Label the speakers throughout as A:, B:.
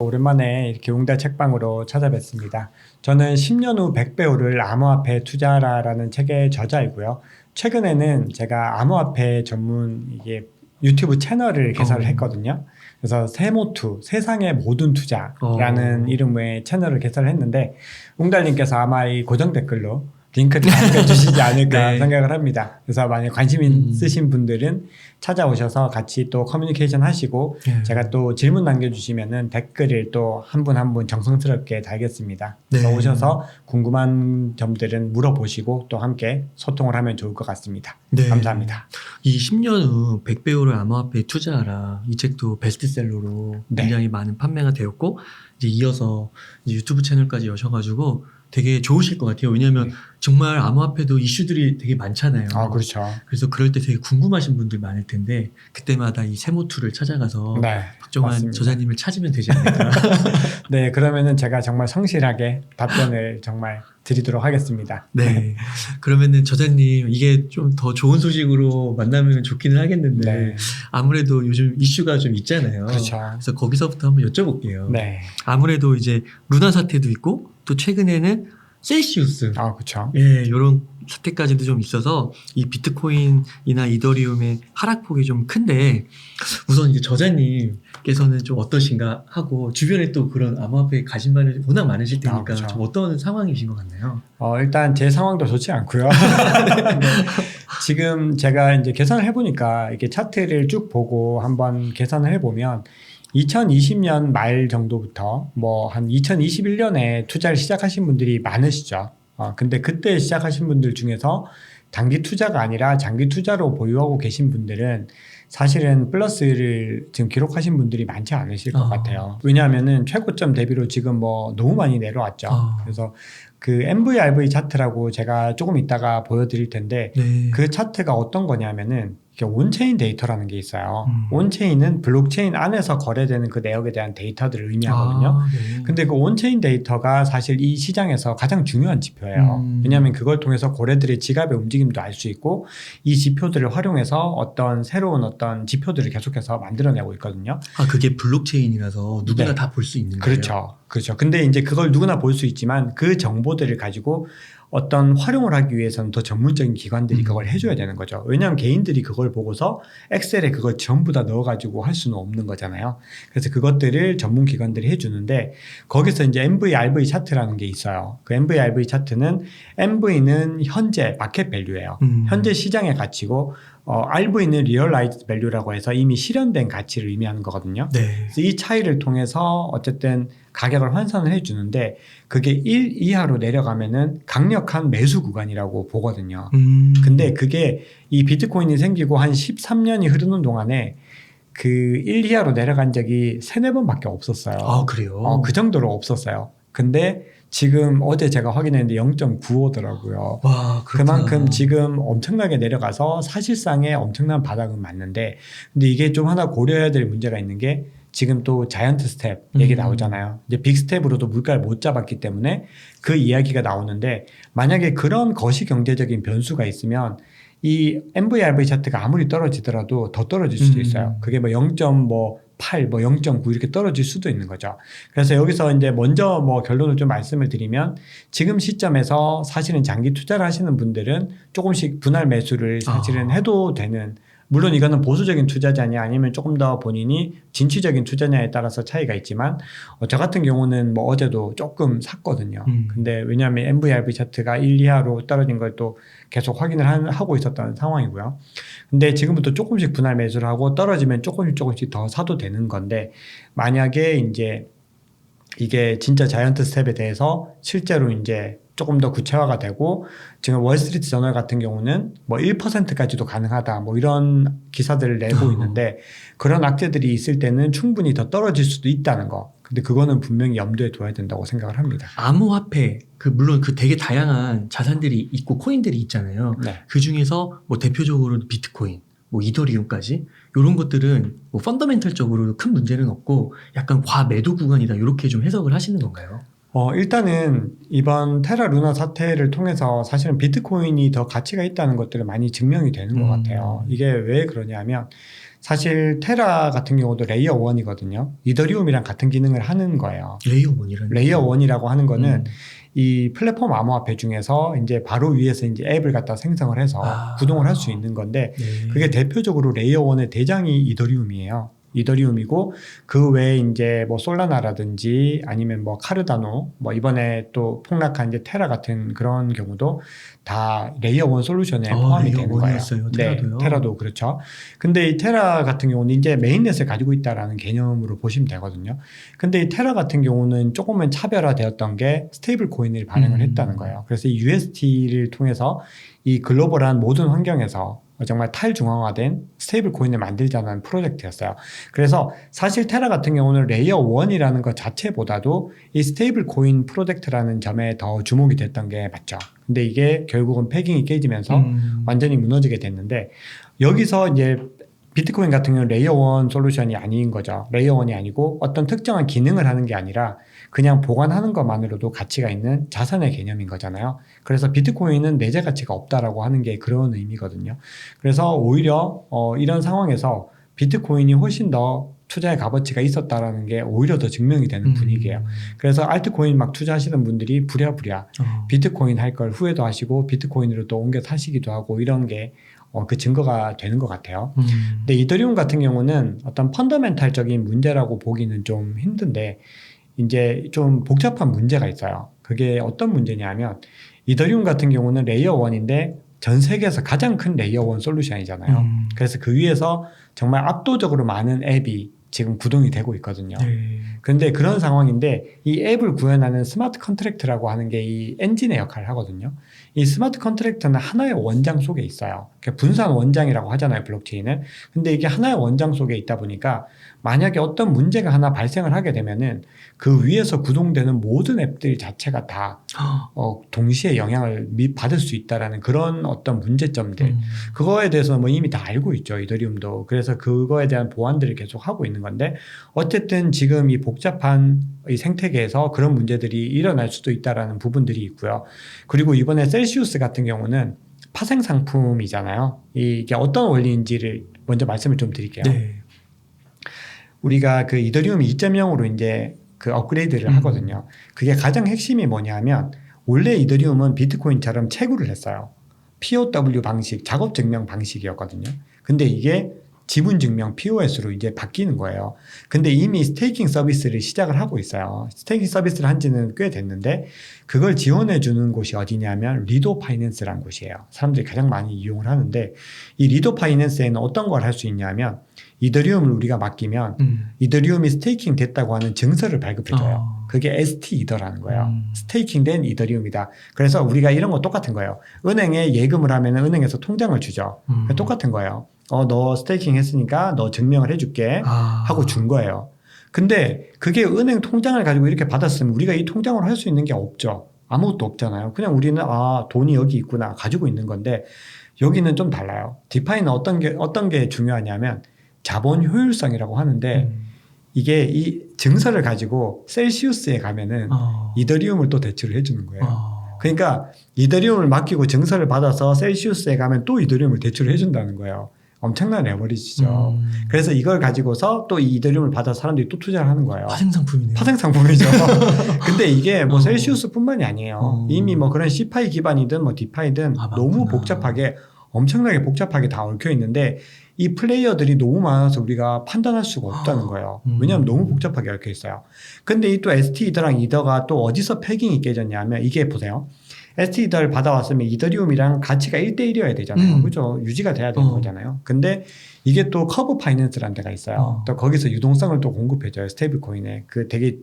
A: 오랜만에 이렇게 웅달 책방으로 찾아뵙습니다. 저는 10년 후 100배우를 암호화폐 투자라라는 책의 저자이고요. 최근에는 제가 암호화폐 전문 이게 유튜브 채널을 개설을 했거든요. 그래서 세모투, 세상의 모든 투자라는 이름의 채널을 개설했는데 웅달님께서 아마 이 고정 댓글로 링크를 남겨주시지 않을까
B: 네.
A: 생각을 합니다. 그래서 만약 관심 있으신 분들은 찾아오셔서 같이 또 커뮤니케이션 하시고 제가 또 질문 남겨주시면은 댓글을 또 한 분 한 분 정성스럽게 달겠습니다. 그래서 오셔서 궁금한 점들은 물어보시고 또 함께 소통을 하면 좋을 것 같습니다. 감사합니다.
B: 이 10년 후 100배우를 암호화폐에 투자하라. 이 책도 베스트셀러로 굉장히 많은 판매가 되었고 이제 이어서 이제 유튜브 채널까지 여셔가지고 되게 좋으실 것 같아요. 왜냐하면 정말 암호화폐도 이슈들이 되게 많잖아요.
A: 그렇죠.
B: 그래서 그럴 때 되게 궁금하신 분들 많을 텐데 그때마다 이 세모투를 찾아가서 박정환
A: 맞습니다.
B: 저자님을 찾으면 되지 않을까.
A: 네, 그러면은 제가 정말 성실하게 답변을 정말 드리도록 하겠습니다.
B: 네. 그러면은 저자님 이게 좀 더 좋은 소식으로 만나면 좋기는 하겠는데 아무래도 요즘 이슈가 좀 있잖아요.
A: 그렇죠.
B: 그래서 거기서부터 한번 여쭤볼게요.
A: 네.
B: 아무래도 이제 루나 사태도 있고 또 최근에는 셀시우스.
A: 그렇죠.
B: 예, 이런 사태까지도 좀 있어서 이 비트코인이나 이더리움의 하락폭이 좀 큰데 우선 이제 저자님께서는 좀 어떠신가 하고 주변에 또 그런 암호화폐에 관심이 워낙 많으실 테니까
A: 그렇죠.
B: 좀 어떤 상황이신 것 같나요?
A: 일단 제 상황도 좋지 않고요. 네. 지금 제가 이제 계산을 해보니까 이렇게 차트를 쭉 보고 한번 계산을 해보면 2020년 말 정도부터 뭐 한 2021년에 투자를 시작하신 분들이 많으시죠. 근데 그때 시작하신 분들 중에서 단기 투자가 아니라 장기 투자로 보유하고 계신 분들은 사실은 플러스를 지금 기록하신 분들이 많지 않으실 것 같아요. 왜냐하면은 최고점 대비로 지금 뭐 너무 많이 내려왔죠. 그래서 그 MVRV 차트라고 제가 조금 이따가 보여드릴 텐데 그 차트가 어떤 거냐면은 온체인 데이터라는 게 있어요. 온체인은 블록체인 안에서 거래되는 그 내역에 대한 데이터들을 의미하거든요. 근데 그 온체인 데이터가 사실 이 시장에서 가장 중요한 지표예요. 왜냐하면 그걸 통해서 고래들의 지갑의 움직임도 알 수 있고 이 지표들을 활용해서 어떤 새로운 어떤 지표들을 계속해서 만들어내고 있거든요.
B: 그게 블록체인이라서 누구나 다 볼 수 있는 거예요?
A: 그렇죠. 근데 이제 그걸 누구나 볼 수 있지만 그 정보들을 가지고 어떤 활용을 하기 위해서는 더 전문적인 기관들이 그걸 해줘야 되는 거죠. 왜냐하면 개인들이 그걸 보고서 엑셀에 그걸 전부 다 넣어가지고 할 수는 없는 거잖아요. 그래서 그것들을 전문 기관들이 해주는데 거기서 이제 MVRV 차트라는 게 있어요. 그 MVRV 차트는 MV는 현재 마켓 밸류예요. 현재 시장의 가치고 RV는 리얼라이즈 밸류라고 해서 이미 실현된 가치를 의미하는 거거든요. 그래서 이 차이를 통해서 어쨌든 가격을 환산을 해주는데 그게 1 이하로 내려가면은 강력한 매수 구간이라고 보거든요. 근데 그게 이 비트코인이 생기고 한 13년이 흐르는 동안에 그 1 이하로 내려간 적이 3-4번밖에 없었어요.
B: 그래요?
A: 그 정도로 없었어요. 근데 지금 어제 제가 확인했는데 0.95더라고요.
B: 와,
A: 그만큼 지금 엄청나게 내려가서 사실상의 엄청난 바닥은 맞는데 근데 이게 좀 하나 고려해야 될 문제가 있는 게 지금 또 자이언트 스텝 얘기 나오잖아요. 이제 빅 스텝으로도 물가를 못 잡았기 때문에 그 이야기가 나오는데 만약에 그런 거시 경제적인 변수가 있으면 이 MVRV 차트가 아무리 떨어지더라도 더 떨어질 수도 있어요. 그게 뭐 0.8, 뭐 0.9 이렇게 떨어질 수도 있는 거죠. 그래서 여기서 이제 먼저 뭐 결론을 좀 말씀을 드리면 지금 시점에서 사실은 장기 투자를 하시는 분들은 조금씩 분할 매수를 사실은 해도 되는, 물론 이거는 보수적인 투자자냐 아니면 조금 더 본인이 진취적인 투자냐에 따라서 차이가 있지만 저 같은 경우는 뭐 어제도 조금 샀거든요. 근데 왜냐하면 MVRV 차트가 1 이하로 떨어진 걸 또 계속 확인을 하고 있었던 상황이고요. 근데 지금부터 조금씩 분할 매수를 하고 떨어지면 조금씩 더 사도 되는 건데 만약에 이제 이게 진짜 자이언트 스텝에 대해서 실제로 이제 조금 더 구체화가 되고 지금 월스트리트 저널 같은 경우는 뭐 1%까지도 가능하다 뭐 이런 기사들을 내고 있는데 그런 악재들이 있을 때는 충분히 더 떨어질 수도 있다는 거. 근데 그거는 분명히 염두에 둬야 된다고 생각을 합니다.
B: 암호화폐 물론 그 되게 다양한 자산들이 있고 코인들이 있잖아요. 그 중에서 뭐 대표적으로 비트코인, 뭐 이더리움까지 이런 것들은 뭐 펀더멘털적으로 큰 문제는 없고 약간 과매도 구간이다 이렇게 좀 해석을 하시는 건가요?
A: 일단은 이번 테라 루나 사태를 통해서 사실은 비트코인이 더 가치가 있다는 것들을 많이 증명이 되는 것 같아요. 이게 왜 그러냐면 사실 테라 같은 경우도 레이어 1이거든요. 이더리움이랑 같은 기능을 하는 거예요.
B: 레이어 1이라는
A: 레이어 1이라고 하는 거는 이 플랫폼 암호화폐 중에서 이제 바로 위에서 이제 앱을 갖다 생성을 해서 구동을 할 수 있는 건데
B: 네.
A: 그게 대표적으로 레이어 1의 대장이 이더리움이에요. 이더리움이고 그 외에 이제 뭐 솔라나라든지 아니면 뭐 카르다노 뭐 이번에 또 폭락한 이제 테라 같은 그런 경우도 다 레이어 1 솔루션에 포함이
B: 레이어
A: 되는 거예요.
B: 1이었어요.
A: 네,
B: 테라도요.
A: 테라도 그렇죠. 근데 이 테라 같은 경우는 이제 메인넷을 가지고 있다라는 개념으로 보시면 되거든요. 근데 이 테라 같은 경우는 조금은 차별화되었던 게 스테이블 코인을 발행을 했다는 거예요. 그래서 이 USD를 통해서 이 글로벌한 모든 환경에서 정말 탈중앙화된 스테이블 코인을 만들자는 프로젝트였어요. 그래서 사실 테라 같은 경우는 레이어 1이라는 것 자체보다도 이 스테이블 코인 프로젝트라는 점에 더 주목이 됐던 게 맞죠. 근데 이게 결국은 패깅이 깨지면서 완전히 무너지게 됐는데 여기서 이제 비트코인 같은 경우는 레이어 1 솔루션이 아닌 거죠. 레이어 1이 아니고 어떤 특정한 기능을 하는 게 아니라 그냥 보관하는 것만으로도 가치가 있는 자산의 개념인 거잖아요. 그래서 비트코인은 내재 가치가 없다라고 하는 게 그런 의미거든요. 그래서 오히려 이런 상황에서 비트코인이 훨씬 더 투자의 값어치가 있었다라는 게 오히려 더 증명이 되는 분위기예요. 그래서 알트코인 막 투자하시는 분들이 부랴부랴 비트코인 할 걸 후회도 하시고 비트코인으로 또 옮겨 사시기도 하고 이런 게 그 증거가 되는 것 같아요. 근데 이더리움 같은 경우는 어떤 펀더멘탈적인 문제라고 보기는 좀 힘든데 이제 좀 복잡한 문제가 있어요. 그게 어떤 문제냐면 이더리움 같은 경우는 레이어 1인데 전 세계에서 가장 큰 레이어 1 솔루션이잖아요. 그래서 그 위에서 정말 압도적으로 많은 앱이 지금 구동이 되고 있거든요. 그런데 그런 상황인데 이 앱을 구현하는 스마트 컨트랙트라고 하는 게 이 엔진의 역할을 하거든요. 이 스마트 컨트랙트는 하나의 원장 속에 있어요. 분산 원장이라고 하잖아요, 블록체인은. 근데 이게 하나의 원장 속에 있다 보니까 만약에 어떤 문제가 하나 발생을 하게 되면은 그 위에서 구동되는 모든 앱들 자체가 다 동시에 영향을 받을 수 있다라는 그런 어떤 문제점들 그거에 대해서 뭐 이미 다 알고 있죠, 이더리움도. 그래서 그거에 대한 보완들을 계속 하고 있는 건데 어쨌든 지금 이 복잡한 이 생태계에서 그런 문제들이 일어날 수도 있다라는 부분들이 있고요. 그리고 이번에 셀시우스 같은 경우는 파생 상품이잖아요. 이게 어떤 원리인지를 먼저 말씀을 좀 드릴게요.
B: 네.
A: 우리가 그 이더리움 2.0으로 이제 그 업그레이드를 하거든요. 그게 가장 핵심이 뭐냐면 원래 이더리움은 비트코인처럼 채굴을 했어요. POW 방식, 작업 증명 방식이었거든요. 근데 이게 지분 증명 POS로 이제 바뀌는 거예요. 근데 이미 스테이킹 서비스를 시작을 하고 있어요. 스테이킹 서비스를 한 지는 꽤 됐는데 그걸 지원해 주는 곳이 어디냐면 리도 파이낸스라는 곳이에요. 사람들이 가장 많이 이용을 하는데 이 리도 파이낸스에는 어떤 걸 할 수 있냐면 이더리움을 우리가 맡기면 이더리움이 스테이킹 됐다고 하는 증서를 발급해줘요. 그게 ST 이더라는 거예요. 스테이킹 된 이더리움이다. 그래서 우리가 이런 거 똑같은 거예요. 은행에 예금을 하면 은행에서 통장을 주죠. 똑같은 거예요. 너 스테이킹 했으니까 너 증명을 해줄게 하고 준 거예요. 근데 그게 은행 통장을 가지고 이렇게 받았으면 우리가 이 통장으로 할 수 있는 게 없죠. 아무것도 없잖아요. 그냥 우리는 돈이 여기 있구나 가지고 있는 건데 여기는 좀 달라요. 디파이는 어떤 게 중요하냐면 자본 효율성이라고 하는데 이게 이 증서를 가지고 셀시우스에 가면은 이더리움을 또 대출을 해주는 거예요. 그러니까 이더리움을 맡기고 증서를 받아서 셀시우스에 가면 또 이더리움을 대출을 해준다는 거예요. 엄청난 레버리지죠. 그래서 이걸 가지고서 또 이 이더리움을 받아서 사람들이 또 투자를 하는 거예요.
B: 파생 상품이네요.
A: 파생 상품이죠. 근데 이게 뭐 셀시우스뿐만이 아니에요. 이미 뭐 그런 시파이 기반이든 뭐 디파이든 너무 복잡하게 엄청나게 복잡하게 다 얽혀 있는데 이 플레이어들이 너무 많아서 우리가 판단할 수가 없다는 거예요. 왜냐하면 너무 복잡하게 얽혀 있어요. 근데 이 또 ST 이더랑 이더가 또 어디서 패깅이 깨졌냐면 이게 보세요. ST 이더를 받아왔으면 이더리움이랑 가치가 1대1이어야 되잖아요. 그죠? 유지가 돼야 되는 거잖아요. 근데 이게 또 커브 파이낸스라는 데가 있어요. 또 거기서 유동성을 또 공급해줘요. 스테이블 코인에. 그 되게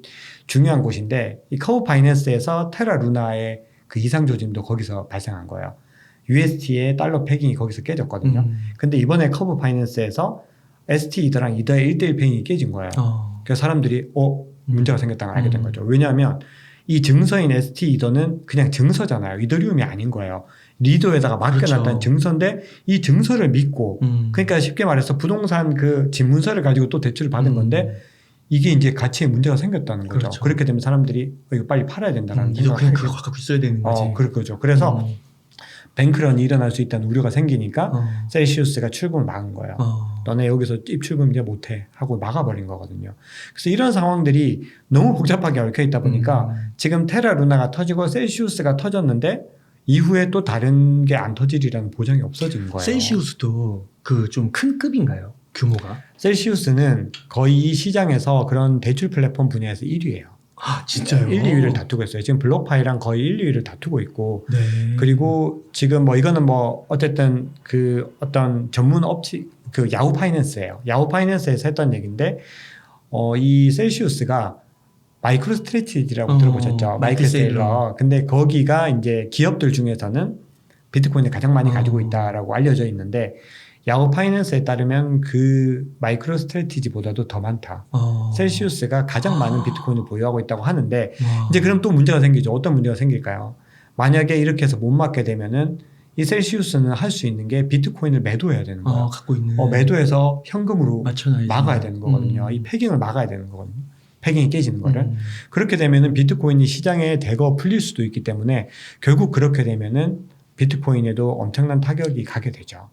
A: 중요한 곳인데 이 커브 파이낸스에서 테라 루나의 그 이상 조짐도 거기서 발생한 거예요. USD의 달러 패깅이 거기서 깨졌거든요. 근데 이번에 커브 파이낸스에서 ST 이더랑 이더의 1대1 패깅이 깨진 거예요. 그래서 사람들이 문제가 생겼다는 걸 알게 된 거죠. 왜냐하면 이 증서인 ST 이더는 그냥 증서잖아요. 이더리움이 아닌 거예요. 리도에다가 맡겨놨다는
B: 그렇죠.
A: 증서인데 이 증서를 믿고 그러니까 쉽게 말해서 부동산 그 집문서를 가지고 또 대출을 받은 건데 이게 이제 가치에 문제가 생겼다는 거죠.
B: 그렇죠.
A: 그렇게 되면 사람들이 이거 빨리 팔아야 된다는
B: 이거
A: 생각을
B: 그냥
A: 하게
B: 그거 갖고 있어야 되는 거지.
A: 그럴 거죠. 그래서 뱅크런이 일어날 수 있다는 우려가 생기니까 셀시우스가 출금을 막은 거예요. 너네 여기서 입출금 이제 못해 하고 막아버린 거거든요. 그래서 이런 상황들이 너무 복잡하게 얽혀 있다 보니까 지금 테라 루나가 터지고 셀시우스가 터졌는데 이후에 또 다른 게 안 터질이라는 보장이 없어진 거예요.
B: 셀시우스도 그 좀 큰 급인가요? 규모가?
A: 셀시우스는 거의 이 시장에서 그런 대출 플랫폼 분야에서 1위예요.
B: 아 진짜요?
A: 1, 2위를 다투고 있어요. 지금 블록파이랑 거의 1, 2위를 다투고 있고
B: 네.
A: 그리고 지금 뭐 이거는 뭐 어쨌든 그 어떤 전문 업체 그 야후 파이낸스예요. 야후 파이낸스에서 했던 얘기인데 이 셀시우스가 마이크로 스트레티지라고 들어보셨죠? 마이클 세일러. 근데 거기가 이제 기업들 중에서는 비트코인을 가장 많이 가지고 있다라고 알려져 있는데 야후 파이낸스에 따르면 그 마이크로 스트레티지보다도 더 많다. 셀시우스가 가장 많은 비트코인을 보유하고 있다고 하는데 이제 그럼 또 문제가 생기죠. 어떤 문제가 생길까요? 만약에 이렇게 해서 못 맞게 되면은 이 셀시우스는 할 수 있는 게 비트코인을 매도해야 되는 거예요.
B: 갖고 있는.
A: 매도해서 현금으로
B: 맞춰놔야지.
A: 막아야 되는 거거든요. 이 패깅을 막아야 되는 거거든요. 패깅이 깨지는 거를. 그렇게 되면은 비트코인이 시장에 대거 풀릴 수도 있기 때문에 결국 그렇게 되면은 비트코인에도 엄청난 타격이 가게 되죠.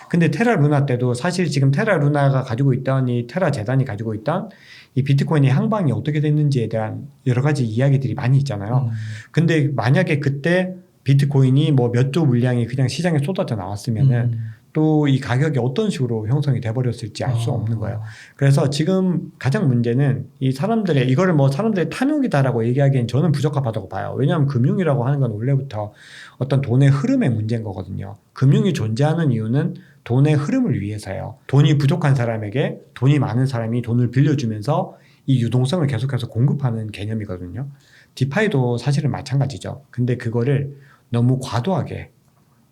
A: 근데 테라 루나 때도 사실 지금 테라 루나가 가지고 있던 이 테라 재단이 가지고 있던 이 비트코인의 향방이 어떻게 됐는지에 대한 여러 가지 이야기들이 많이 있잖아요. 근데 만약에 그때 비트코인이 뭐 몇 조 물량이 그냥 시장에 쏟아져 나왔으면은 또 이 가격이 어떤 식으로 형성이 돼버렸을지 알 수 없는 거예요. 그래서 지금 가장 문제는 이 사람들의 이거를 뭐 사람들의 탐욕이다라고 얘기하기엔 저는 부적합하다고 봐요. 왜냐하면 금융이라고 하는 건 원래부터 어떤 돈의 흐름의 문제인 거거든요. 금융이 존재하는 이유는 돈의 흐름을 위해서예요. 돈이 부족한 사람에게 돈이 많은 사람이 돈을 빌려주면서 이 유동성을 계속해서 공급하는 개념이거든요. 디파이도 사실은 마찬가지죠. 근데 그거를 너무 과도하게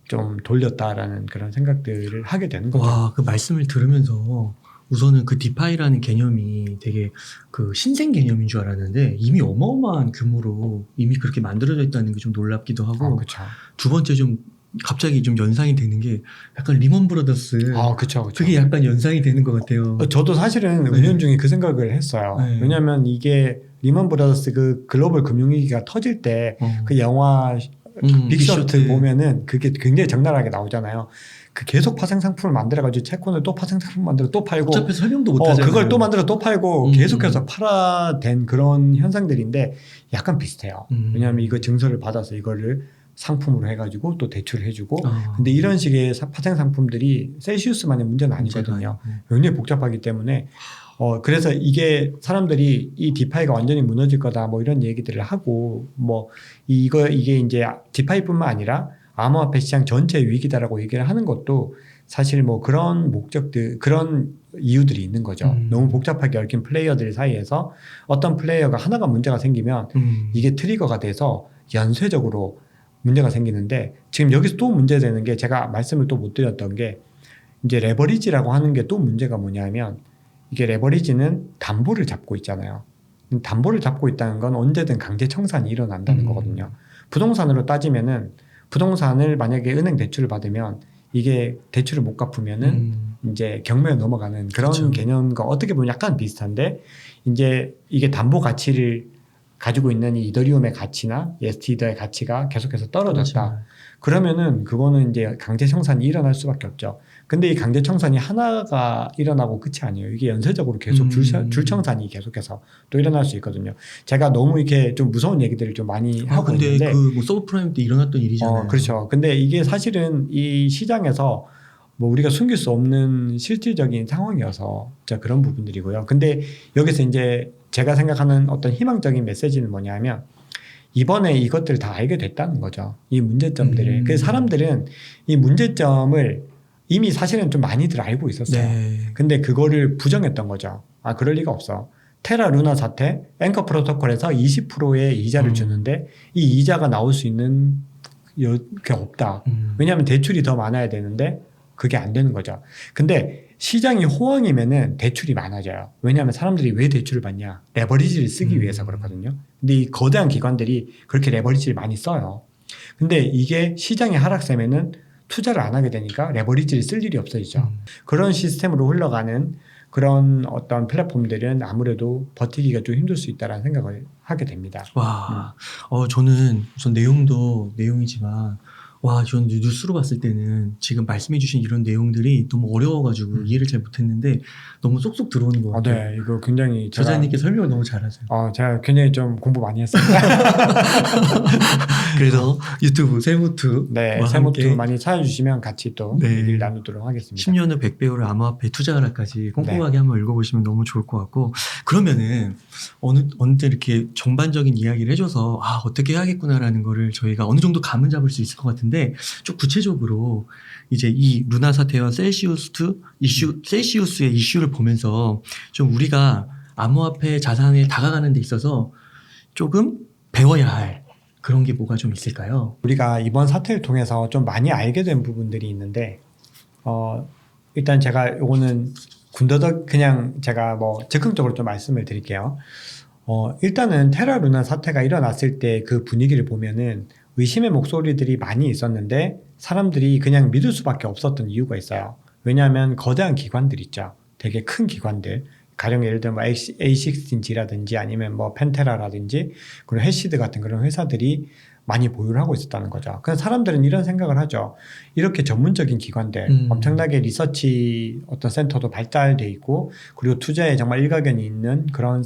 A: 좀 돌렸다라는 그런 생각들을 하게 되는 거죠.
B: 와, 그 말씀을 들으면서 우선은 그 디파이라는 개념이 되게 그 신생 개념인 줄 알았는데 이미 어마어마한 규모로 이미 그렇게 만들어져 있다는 게 좀 놀랍기도 하고
A: 그렇죠.
B: 두 번째 좀 갑자기 좀 연상이 되는 게 약간 리먼 브라더스
A: 그렇죠.
B: 그게 약간 연상이 되는 것 같아요.
A: 저도 사실은
B: 네.
A: 은연중에 그 생각을 했어요.
B: 네.
A: 왜냐하면 이게 리먼 브라더스 그 글로벌 금융위기가 터질 때 그 영화 빅쇼트 보면은 그게 굉장히 적나라하게 나오잖아요. 그 계속 파생 상품을 만들어가지고 채권을 또 파생 상품 만들어 또 팔고
B: 복잡해서 설명도 못 하잖아요.
A: 그걸 또 만들어 또 팔고 계속해서 팔아댄 그런 현상들인데 약간 비슷해요. 왜냐하면 이거 증서를 받아서 이거를 상품으로 해가지고 또 대출을 해주고 근데 이런 식의 파생 상품들이 셀시우스만의 문제는 아니거든요. 굉장히 복잡하기 때문에 그래서 이게 사람들이 이 디파이가 완전히 무너질 거다 뭐 이런 얘기들을 하고 뭐 이게 이제 디파이뿐만 아니라 암호화폐 시장 전체의 위기다라고 얘기를 하는 것도 사실 뭐 그런 목적들 그런 이유들이 있는 거죠. 너무 복잡하게 얽힌 플레이어들 사이에서 어떤 플레이어가 하나가 문제가 생기면 이게 트리거가 돼서 연쇄적으로 문제가 생기는데 지금 여기서 또 문제되는 게 제가 말씀을 또 못 드렸던 게 이제 레버리지라고 하는 게 또 문제가 뭐냐면 이게 레버리지는 담보를 잡고 있잖아요. 담보를 잡고 있다는 건 언제든 강제 청산이 일어난다는 거거든요. 부동산으로 따지면은 부동산을 만약에 은행 대출을 받으면 이게 대출을 못 갚으면은 이제 경매에 넘어가는 그런
B: 그렇죠.
A: 개념과 어떻게 보면 약간 비슷한데 이제 이게 담보 가치를 가지고 있는 이 이더리움의 가치나 ST더의 가치가 계속해서 떨어졌다.
B: 그렇죠.
A: 그러면은 그거는 이제 강제 청산이 일어날 수밖에 없죠. 근데 이 강제 청산이 하나가 일어나고 끝이 아니에요. 이게 연쇄적으로 계속 줄 청산이 계속해서 또 일어날 수 있거든요. 제가 너무 이렇게 좀 무서운 얘기들을 좀 많이 하고
B: 근데
A: 있는데
B: 그 뭐 서브프라임 때 일어났던 일이잖아요.
A: 그렇죠. 근데 이게 사실은 이 시장에서 뭐 우리가 숨길 수 없는 실질적인 상황이어서 그런 부분들이고요. 근데 여기서 이제 제가 생각하는 어떤 희망적인 메시지는 뭐냐면 이번에 이것들을 다 알게 됐다는 거죠. 이 문제점들을. 그래서 사람들은 이 문제점을 이미 사실은 좀 많이들 알고 있었어요.
B: 네.
A: 근데 그거를 부정했던 거죠. 그럴 리가 없어. 테라 루나 사태, 앵커 프로토콜에서 20%의 이자를 주는데 이 이자가 나올 수 있는 게 없다. 왜냐하면 대출이 더 많아야 되는데 그게 안 되는 거죠. 근데 시장이 호황이면은 대출이 많아져요. 왜냐하면 사람들이 왜 대출을 받냐? 레버리지를 쓰기 위해서 그렇거든요. 근데 이 거대한 기관들이 그렇게 레버리지를 많이 써요. 근데 이게 시장이 하락세면은 투자를 안 하게 되니까 레버리지를 쓸 일이 없어지죠. 그런 시스템으로 흘러가는 그런 어떤 플랫폼들은 아무래도 버티기가 좀 힘들 수 있다는 생각을 하게 됩니다.
B: 와, 저는 우선 내용도 내용이지만 와, 저는 뉴스로 봤을 때는 지금 말씀해주신 이런 내용들이 너무 어려워가지고 이해를 잘 못했는데 너무 쏙쏙 들어오는 것 같아요.
A: 네, 이거 굉장히
B: 저자님께 설명을 너무 잘하세요.
A: 제가 굉장히 좀 공부 많이 했습니다.
B: 그래서 유튜브 세무투
A: 네, 세무투 많이 찾아주시면 같이 또
B: 네.
A: 얘기를 나누도록 하겠습니다.
B: 10년 후 100배우를 암호화폐에 투자하라까지 꼼꼼하게 한번 읽어보시면 너무 좋을 것 같고, 그러면은 어느 때 이렇게 전반적인 이야기를 해줘서 어떻게 해야겠구나라는 거를 저희가 어느 정도 감은 잡을 수 있을 것 같은데, 좀 구체적으로 이제 이 루나 사태와 셀시우스의 이슈를 보면서 좀 우리가 암호화폐 자산에 다가가는 데 있어서 조금 배워야 할 그런 게 뭐가 좀 있을까요?
A: 우리가 이번 사태를 통해서 좀 많이 알게 된 부분들이 있는데, 일단 제가 요거는 군더더기 그냥 제가 뭐 즉흥적으로 좀 말씀을 드릴게요. 일단은 테라 루나 사태가 일어났을 때 그 분위기를 보면은 의심의 목소리들이 많이 있었는데 사람들이 그냥 믿을 수밖에 없었던 이유가 있어요. 왜냐하면 거대한 기관들 있죠. 되게 큰 기관들. 가령 예를 들면 A16G라든지 아니면 뭐 펜테라라든지 그리고 해시드 같은 그런 회사들이 많이 보유를 하고 있었다는 거죠. 그래서 사람들은 이런 생각을 하죠. 이렇게 전문적인 기관들, 엄청나게 리서치 어떤 센터도 발달돼 있고 그리고 투자에 정말 일가견이 있는 그런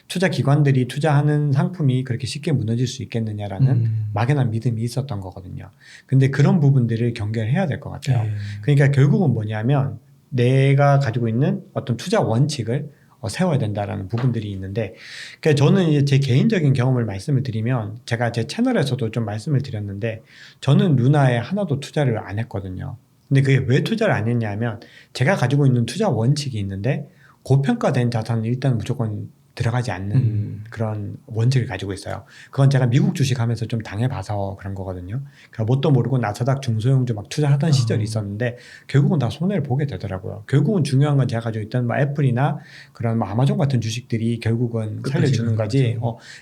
A: 투자 기관들이 투자하는 상품이 그렇게 쉽게 무너질 수 있겠느냐라는 막연한 믿음이 있었던 거거든요. 근데 그런 부분들을 경계해야 될 것 같아요.
B: 네.
A: 그러니까 결국은 뭐냐면 내가 가지고 있는 어떤 투자 원칙을 세워야 된다라는 부분들이 있는데, 그러니까 저는 이제 제 개인적인 경험을 말씀을 드리면 제가 제 채널에서도 좀 말씀을 드렸는데 저는 루나에 하나도 투자를 안 했거든요. 근데 그게 왜 투자를 안 했냐면 제가 가지고 있는 투자 원칙이 있는데 고평가된 자산은 일단 무조건 들어가지 않는 그런 원칙을 가지고 있어요. 그건 제가 미국 주식하면서 좀 당해봐서 그런 거거든요. 그러니까 뭣도 모르고 나스닥 중소형주 막 투자하던 시절이 있었는데 결국은 다 손해를 보게 되더라고요. 결국은 중요한 건 제가 가지고 있던 뭐 애플이나 그런 뭐 아마존 같은 주식들이 결국은 살려주는 거지.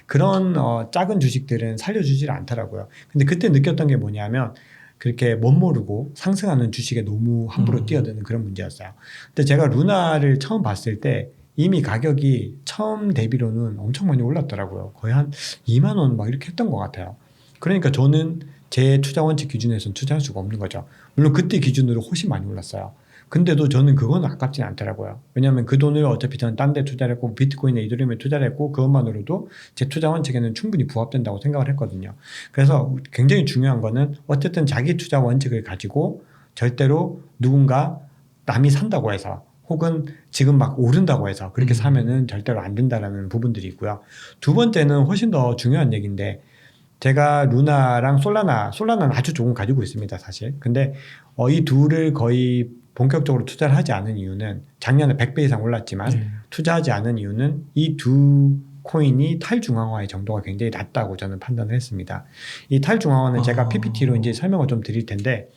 A: 그런 작은 주식들은 살려주질 않더라고요. 근데 그때 느꼈던 게 뭐냐면 그렇게 못 모르고 상승하는 주식에 너무 함부로 뛰어드는 그런 문제였어요. 근데 제가 루나를 처음 봤을 때 이미 가격이 처음 대비로는 엄청 많이 올랐더라고요. 거의 한 2만 원 막 이렇게 했던 것 같아요. 그러니까 저는 제 투자 원칙 기준에서는 투자할 수가 없는 거죠. 물론 그때 기준으로 훨씬 많이 올랐어요. 근데도 저는 그건 아깝진 않더라고요. 왜냐하면 그 돈을 어차피 저는 딴 데 투자를 했고 비트코인에 이더리움에 투자를 했고 그것만으로도 제 투자 원칙에는 충분히 부합된다고 생각을 했거든요. 그래서 굉장히 중요한 거는 어쨌든 자기 투자 원칙을 가지고 절대로 누군가 남이 산다고 해서 혹은 지금 막 오른다고 해서 그렇게 사면은 절대로 안 된다라는 부분들이 있고요. 두 번째는 훨씬 더 중요한 얘기인데 제가 루나랑 솔라나는 아주 조금 가지고 있습니다, 사실. 근데 이 둘을 거의 본격적으로 투자를 하지 않은 이유는 작년에 100배 이상 올랐지만 투자하지 않은 이유는 이 두 코인이 탈중앙화의 정도가 굉장히 낮다고 저는 판단을 했습니다. 이 탈중앙화는 제가 PPT로 이제 설명을 좀 드릴 텐데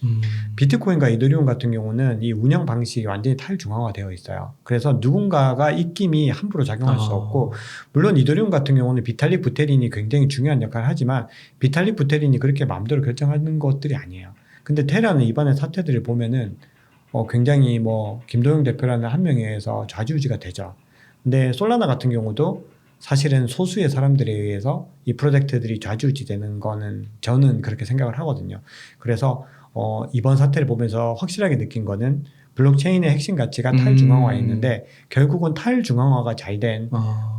A: 비트코인과 이더리움 같은 경우는 이 운영 방식이 완전히 탈중앙화되어 있어요. 그래서 누군가가 입김이 함부로 작용할 수 없고 물론 이더리움 같은 경우는 비탈릭 부테린이 굉장히 중요한 역할을 하지만 비탈릭 부테린이 그렇게 마음대로 결정하는 것들이 아니에요. 근데 테라는 이번에 사태들을 보면은 굉장히 뭐 김도영 대표라는 한 명에 의해서 좌지우지가 되죠. 근데 솔라나 같은 경우도 사실은 소수의 사람들에 의해서 이 프로젝트들이 좌지우지되는 거는 저는 그렇게 생각을 하거든요. 그래서 이번 사태를 보면서 확실하게 느낀 거는 블록체인의 핵심 가치가 탈중앙화에 있는데 결국은 탈중앙화가 잘 된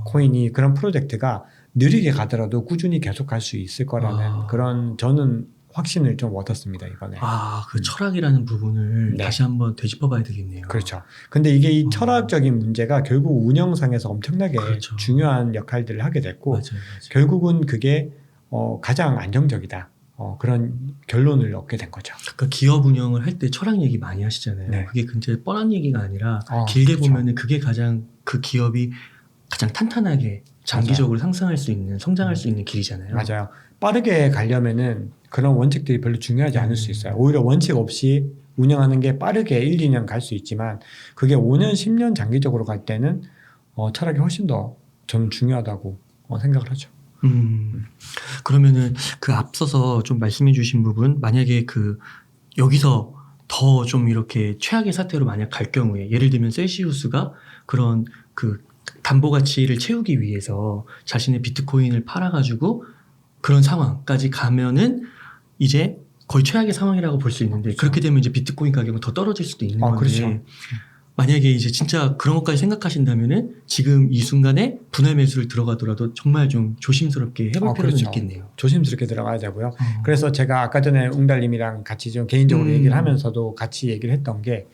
A: 코인이 그런 프로젝트가 느리게 가더라도 꾸준히 계속할 수 있을 거라는 그런 저는 확신을 좀 얻었습니다, 이번에.
B: 그 철학이라는 부분을
A: 네.
B: 다시 한번 되짚어봐야 되겠네요.
A: 그렇죠. 근데 이게 이 철학적인 문제가 결국 운영상에서 엄청나게
B: 그렇죠.
A: 중요한 역할들을 하게 됐고
B: 맞아요.
A: 결국은 그게 가장 안정적이다. 그런 결론을 얻게 된 거죠.
B: 그러니까 기업 운영을 할 때 철학 얘기 많이 하시잖아요.
A: 네.
B: 그게 굉장히 뻔한 얘기가 아니라 길게
A: 그렇죠.
B: 보면은 그게 가장 그 기업이 가장 탄탄하게 장기적으로 상승할 수 있는, 성장할 수 있는 길이잖아요.
A: 맞아요. 빠르게 가려면은 그런 원칙들이 별로 중요하지 않을 수 있어요. 오히려 원칙 없이 운영하는 게 빠르게 1, 2년 갈 수 있지만 그게 5년, 10년 장기적으로 갈 때는 철학이 훨씬 더 저는 중요하다고 생각을 하죠.
B: 그러면은 그 앞서서 좀 말씀해 주신 부분, 만약에 여기서 더 좀 이렇게 최악의 사태로 만약 갈 경우에, 예를 들면 셀시우스가 그런 담보 가치를 채우기 위해서 자신의 비트코인을 팔아가지고 그런 상황까지 가면은 이제 거의 최악의 상황이라고 볼 수 있는데
A: 그렇죠.
B: 그렇게 되면 이제 비트코인 가격은 더 떨어질 수도 있는 건데
A: 그렇죠.
B: 만약에 이제 진짜 그런 것까지 생각하신다면은 지금 이 순간에 분할 매수를 들어가더라도 정말 좀 조심스럽게 해볼 필요는
A: 그렇죠.
B: 있겠네요.
A: 조심스럽게 들어가야 되고요. 그래서 제가 아까 전에 웅달님이랑 같이 좀 개인적으로 얘기를 하면서도 같이 얘기를 했던 게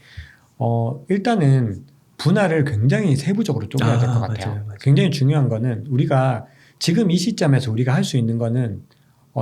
A: 일단은 분할을 굉장히 세부적으로 쪼개야 될 것 같아요.
B: 맞아요.
A: 굉장히 중요한 거는 우리가 지금 이 시점에서 우리가 할 수 있는 거는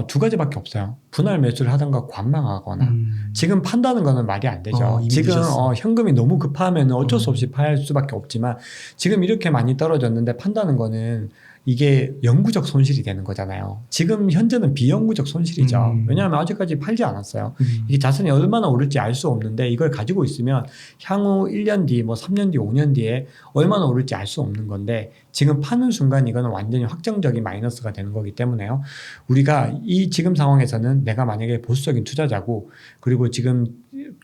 A: 두 가지밖에 없어요. 분할 매수를 하던가 관망하거나 지금 판다는 거는 말이 안 되죠.
B: 이미
A: 지금
B: 늦었어.
A: 현금이 너무 급하면 어쩔 수 없이 팔 수밖에 없지만 지금 이렇게 많이 떨어졌는데 판다는 거는 이게 영구적 손실이 되는 거잖아요. 지금 현재는 비영구적 손실이죠. 왜냐하면 아직까지 팔지 않았어요. 이게 자산이 얼마나 오를지 알 수 없는데 이걸 가지고 있으면 향후 1년 뒤, 뭐 3년 뒤, 5년 뒤에 얼마나 오를지 알 수 없는 건데 지금 파는 순간 이거는 완전히 확정적인 마이너스가 되는 거기 때문에요. 우리가 이 지금 상황에서는 내가 만약에 보수적인 투자자고 그리고 지금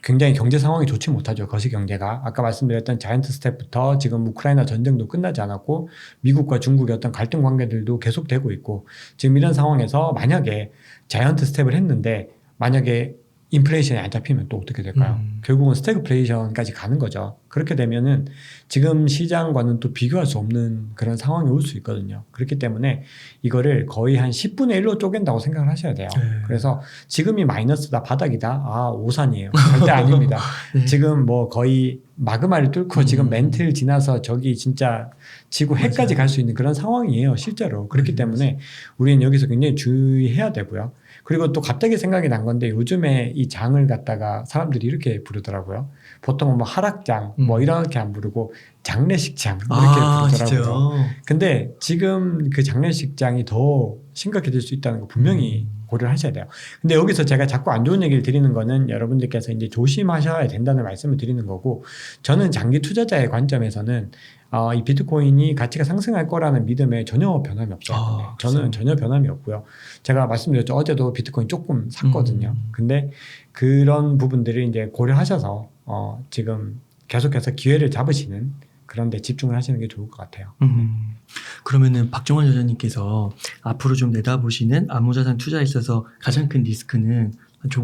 A: 굉장히 경제 상황이 좋지 못하죠. 거시 경제가. 아까 말씀드렸던 자이언트 스텝부터 지금 우크라이나 전쟁도 끝나지 않았고 미국과 중국의 어떤 갈등 관계들도 계속되고 있고 지금 이런 상황에서 만약에 자이언트 스텝을 했는데 만약에 인플레이션이 안 잡히면 또 어떻게 될까요? 결국은 스태그플레이션까지 가는 거죠. 그렇게 되면은 지금 시장과는 또 비교할 수 없는 그런 상황이 올 수 있거든요. 그렇기 때문에 이거를 거의 한 10분의 1로 쪼갠다고 생각을 하셔야 돼요. 그래서 지금이 마이너스다, 바닥이다, 오산이에요. 절대 아닙니다.
B: 네.
A: 지금 뭐 거의 마그마를 뚫고 지금 멘틀 지나서 저기 진짜 지구 해까지 갈 수 있는 그런 상황이에요. 실제로. 그렇기 때문에 우리는 여기서 굉장히 주의해야 되고요. 그리고 또 갑자기 생각이 난 건데 요즘에 이 장을 갖다가 사람들이 이렇게 부르더라고요. 보통은 뭐 하락장 뭐 이렇게 안 부르고 장례식장 이렇게 부르더라고요.
B: 진짜요?
A: 근데 지금 그 장례식장이 더 심각해질 수 있다는 거 분명히 고려를 하셔야 돼요. 근데 여기서 제가 자꾸 안 좋은 얘기를 드리는 거는 여러분들께서 이제 조심하셔야 된다는 말씀을 드리는 거고 저는 장기 투자자의 관점에서는 이 비트코인이 가치가 상승할 거라는 믿음에 전혀 변함이 없어요. 저는 전혀 변함이 없고요. 제가 말씀드렸죠. 어제도 비트코인 조금 샀거든요. 근데 그런 부분들을 이제 고려하셔서 지금 계속해서 기회를 잡으시는 그런 데 집중을 하시는 게 좋을 것 같아요.
B: 그러면은 박종원 여자님께서 앞으로 좀 내다보시는 암호자산 투자에 있어서 가장 큰 리스크는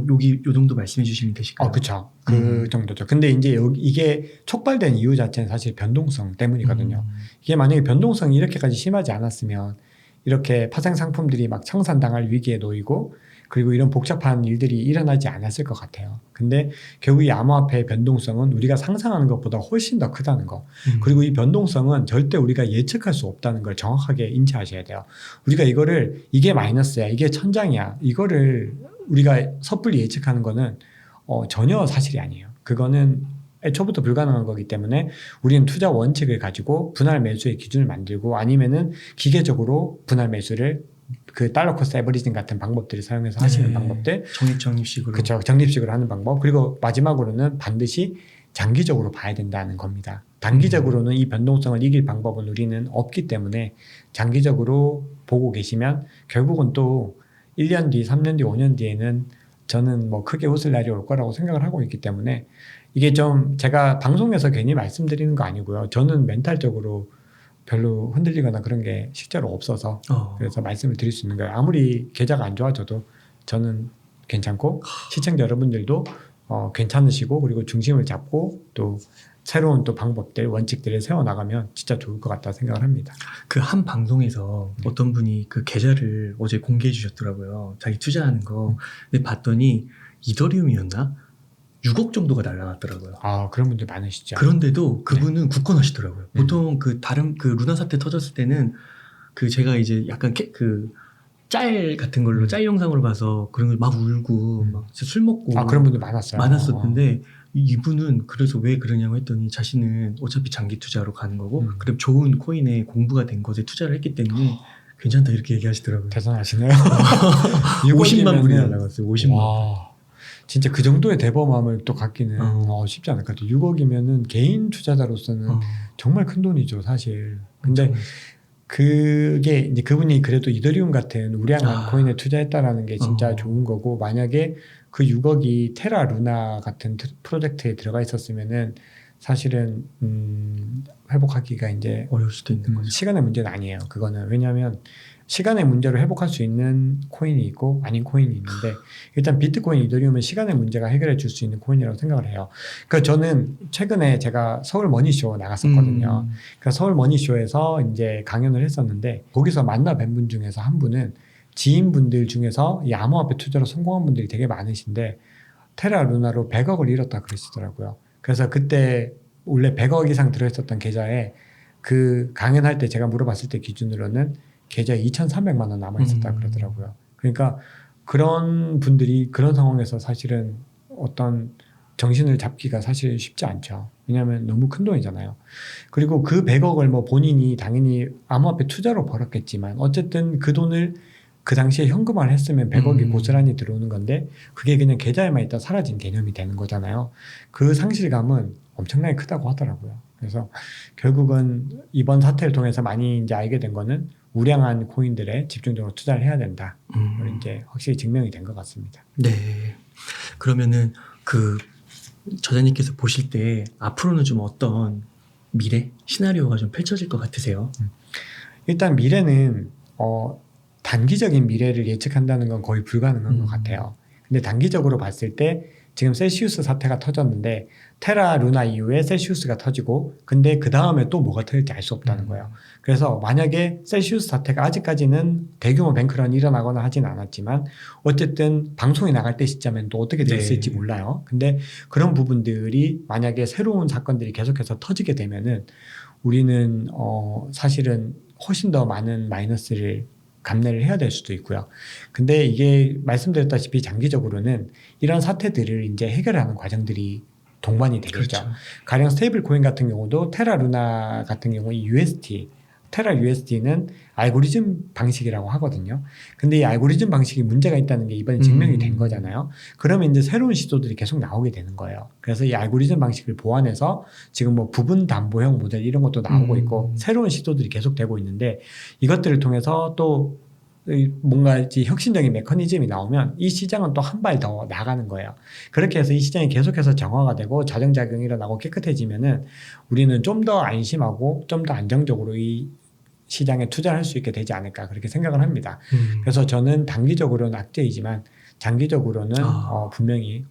B: 여기 요 정도 말씀해 주시면 되실까요?
A: 그렇죠. 그 정도죠. 근데 이제 이게 촉발된 이유 자체는 사실 변동성 때문이거든요. 이게 만약에 변동성이 이렇게까지 심하지 않았으면 이렇게 파생 상품들이 막 청산당할 위기에 놓이고 그리고 이런 복잡한 일들이 일어나지 않았을 것 같아요. 근데 결국 이 암호화폐의 변동성은 우리가 상상하는 것보다 훨씬 더 크다는 거. 그리고 이 변동성은 절대 우리가 예측할 수 없다는 걸 정확하게 인지하셔야 돼요. 우리가 이거를 이게 마이너스야, 이게 천장이야, 이거를 우리가 섣불리 예측하는 거는 전혀 사실이 아니에요. 그거는 애초부터 불가능한 거기 때문에 우리는 투자 원칙을 가지고 분할 매수의 기준을 만들고 아니면은 기계적으로 분할 매수를 그 달러 코스트 에버리징 같은 방법들을 사용해서 하시는 방법들
B: 적립식으로
A: 그렇죠. 적립식으로 하는 방법 그리고 마지막으로는 반드시 장기적으로 봐야 된다는 겁니다. 단기적으로는 이 변동성을 이길 방법은 우리는 없기 때문에 장기적으로 보고 계시면 결국은 또 1년 뒤, 3년 뒤, 5년 뒤에는 저는 뭐 크게 웃을 날이 올 거라고 생각을 하고 있기 때문에 이게 좀 제가 방송에서 괜히 말씀드리는 거 아니고요. 저는 멘탈적으로 별로 흔들리거나 그런 게 실제로 없어서 그래서 말씀을 드릴 수 있는 거예요. 아무리 계좌가 안 좋아져도 저는 괜찮고 시청자 여러분들도 괜찮으시고 그리고 중심을 잡고 또 새로운 또 방법들, 원칙들을 세워나가면 진짜 좋을 것 같다 생각을 합니다.
B: 그 한 방송에서 어떤 분이 그 계좌를 어제 공개해 주셨더라고요. 자기 투자하는 거. 근데 봤더니 이더리움이었나? 6억 정도가 날라갔더라고요.
A: 그런 분들 많으시죠.
B: 그런데도 그분은 굳건하시더라고요. 보통 그 다른 그 루나 사태 터졌을 때는 그 제가 이제 약간 그 짤 같은 걸로 짤 영상으로 봐서 그런 걸 막 울고 막 술 먹고
A: 그런 분들 많았어요.
B: 많았었는데 이분은 그래서 왜 그러냐고 했더니 자신은 어차피 장기 투자로 가는 거고 그럼 좋은 코인에 공부가 된 것에 투자를 했기 때문에 괜찮다 이렇게 얘기하시더라고요.
A: 대단하시네요.
B: 50만 불이 날라갔어요. 50만.
A: 와, 진짜 그 정도의 대범함을 또 갖기는 쉽지 않을 것 같아요. 6억이면은 개인 투자자로서는 정말 큰 돈이죠, 사실. 근데 그게 이제 그분이 그래도 이더리움 같은 우량한 코인에 투자했다라는 게 진짜 좋은 거고 만약에 그 6억이 테라 루나 같은 프로젝트에 들어가 있었으면은 사실은 회복하기가 이제
B: 어려울 수도 있는 거죠.
A: 시간의 문제는 아니에요. 그거는 왜냐하면 시간의 문제로 회복할 수 있는 코인이 있고 아닌 코인이 있는데 일단 비트코인, 이더리움은 시간의 문제가 해결해 줄 수 있는 코인이라고 생각을 해요. 그러니까 저는 최근에 제가 서울 머니쇼 나갔었거든요. 그러니까 서울 머니쇼에서 이제 강연을 했었는데 거기서 만나 뵌 분 중에서 한 분은 지인분들 중에서 이 암호화폐 투자로 성공한 분들이 되게 많으신데 테라 루나로 100억을 잃었다 그러시더라고요. 그래서 그때 원래 100억 이상 들어있었던 계좌에 그 강연할 때 제가 물어봤을 때 기준으로는 계좌에 2,300만 원 남아있었다 그러더라고요. 그러니까 그런 분들이 그런 상황에서 사실은 어떤 정신을 잡기가 사실 쉽지 않죠. 왜냐하면 너무 큰 돈이잖아요. 그리고 그 100억을 뭐 본인이 당연히 암호화폐 투자로 벌었겠지만 어쨌든 그 돈을 그 당시에 현금화를 했으면 100억이 고스란히 들어오는 건데 그게 그냥 계좌에만 있다 사라진 개념이 되는 거잖아요. 그 상실감은 엄청나게 크다고 하더라고요. 그래서 결국은 이번 사태를 통해서 많이 이제 알게 된 거는 우량한 코인들에 집중적으로 투자를 해야 된다. 이제 확실히 증명이 된 것 같습니다.
B: 네. 그러면은 그 저자님께서 보실 때 앞으로는 좀 어떤 미래 시나리오가 좀 펼쳐질 것 같으세요?
A: 일단 미래는 단기적인 미래를 예측한다는 건 거의 불가능한 것 같아요. 근데 단기적으로 봤을 때 지금 셀시우스 사태가 터졌는데 테라 루나 이후에 셀시우스가 터지고 근데 그 다음에 또 뭐가 터질지 알 수 없다는 거예요. 그래서 만약에 셀시우스 사태가 아직까지는 대규모 뱅크런이 일어나거나 하진 않았지만 어쨌든 방송이 나갈 때 시점엔 또 어떻게 됐을지 몰라요. 근데 그런 부분들이 만약에 새로운 사건들이 계속해서 터지게 되면은 우리는 사실은 훨씬 더 많은 마이너스를 감내를 해야 될 수도 있고요. 근데 이게 말씀드렸다시피 장기적으로는 이런 사태들을 이제 해결하는 과정들이 동반이 되겠죠.
B: 그렇죠.
A: 가령 스테이블 코인 같은 경우도 테라 루나 같은 경우 이 UST, 테라 USD는 알고리즘 방식이라고 하거든요. 근데 이 알고리즘 방식이 문제가 있다는 게 이번에 증명이 된 거잖아요. 그러면 이제 새로운 시도들이 계속 나오게 되는 거예요. 그래서 이 알고리즘 방식을 보완해서 지금 뭐 부분 담보형 모델 이런 것도 나오고 있고 새로운 시도들이 계속 되고 있는데 이것들을 통해서 또 뭔가 혁신적인 메커니즘이 나오면 이 시장은 또 한 발 더 나가는 거예요. 그렇게 해서 이 시장이 계속해서 정화가 되고 자정작용이 일어나고 깨끗해지면은 우리는 좀 더 안심하고 좀 더 안정적으로 이 시장에 투자할 수 있게 되지 않을까 그렇게 생각을 합니다. 그래서 저는 단기적으로는 악재이지만 장기적으로는 분명히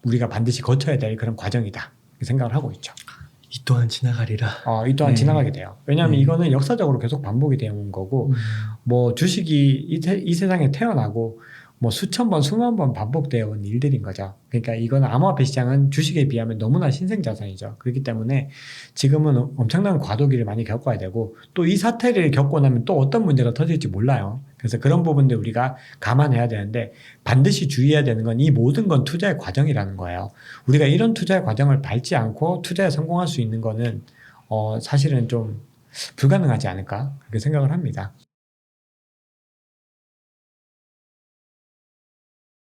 A: 우리가 반드시 거쳐야 될 그런 과정이다 이렇게 생각을 하고 있죠.
B: 이 또한 지나가리라.
A: 이 또한 지나가게 돼요. 왜냐하면 이거는 역사적으로 계속 반복이 되어 온 거고 뭐 주식이 이 세상에 태어나고 뭐 수천 번, 수만 번 반복되어 온 일들인 거죠. 그러니까 이건 암호화폐 시장은 주식에 비하면 너무나 신생자산이죠. 그렇기 때문에 지금은 엄청난 과도기를 많이 겪어야 되고 또 이 사태를 겪고 나면 또 어떤 문제가 터질지 몰라요. 그래서 그런 부분들 우리가 감안해야 되는데 반드시 주의해야 되는 건 이 모든 건 투자의 과정이라는 거예요. 우리가 이런 투자의 과정을 밟지 않고 투자에 성공할 수 있는 거는 사실은 좀 불가능하지 않을까 그렇게 생각을 합니다.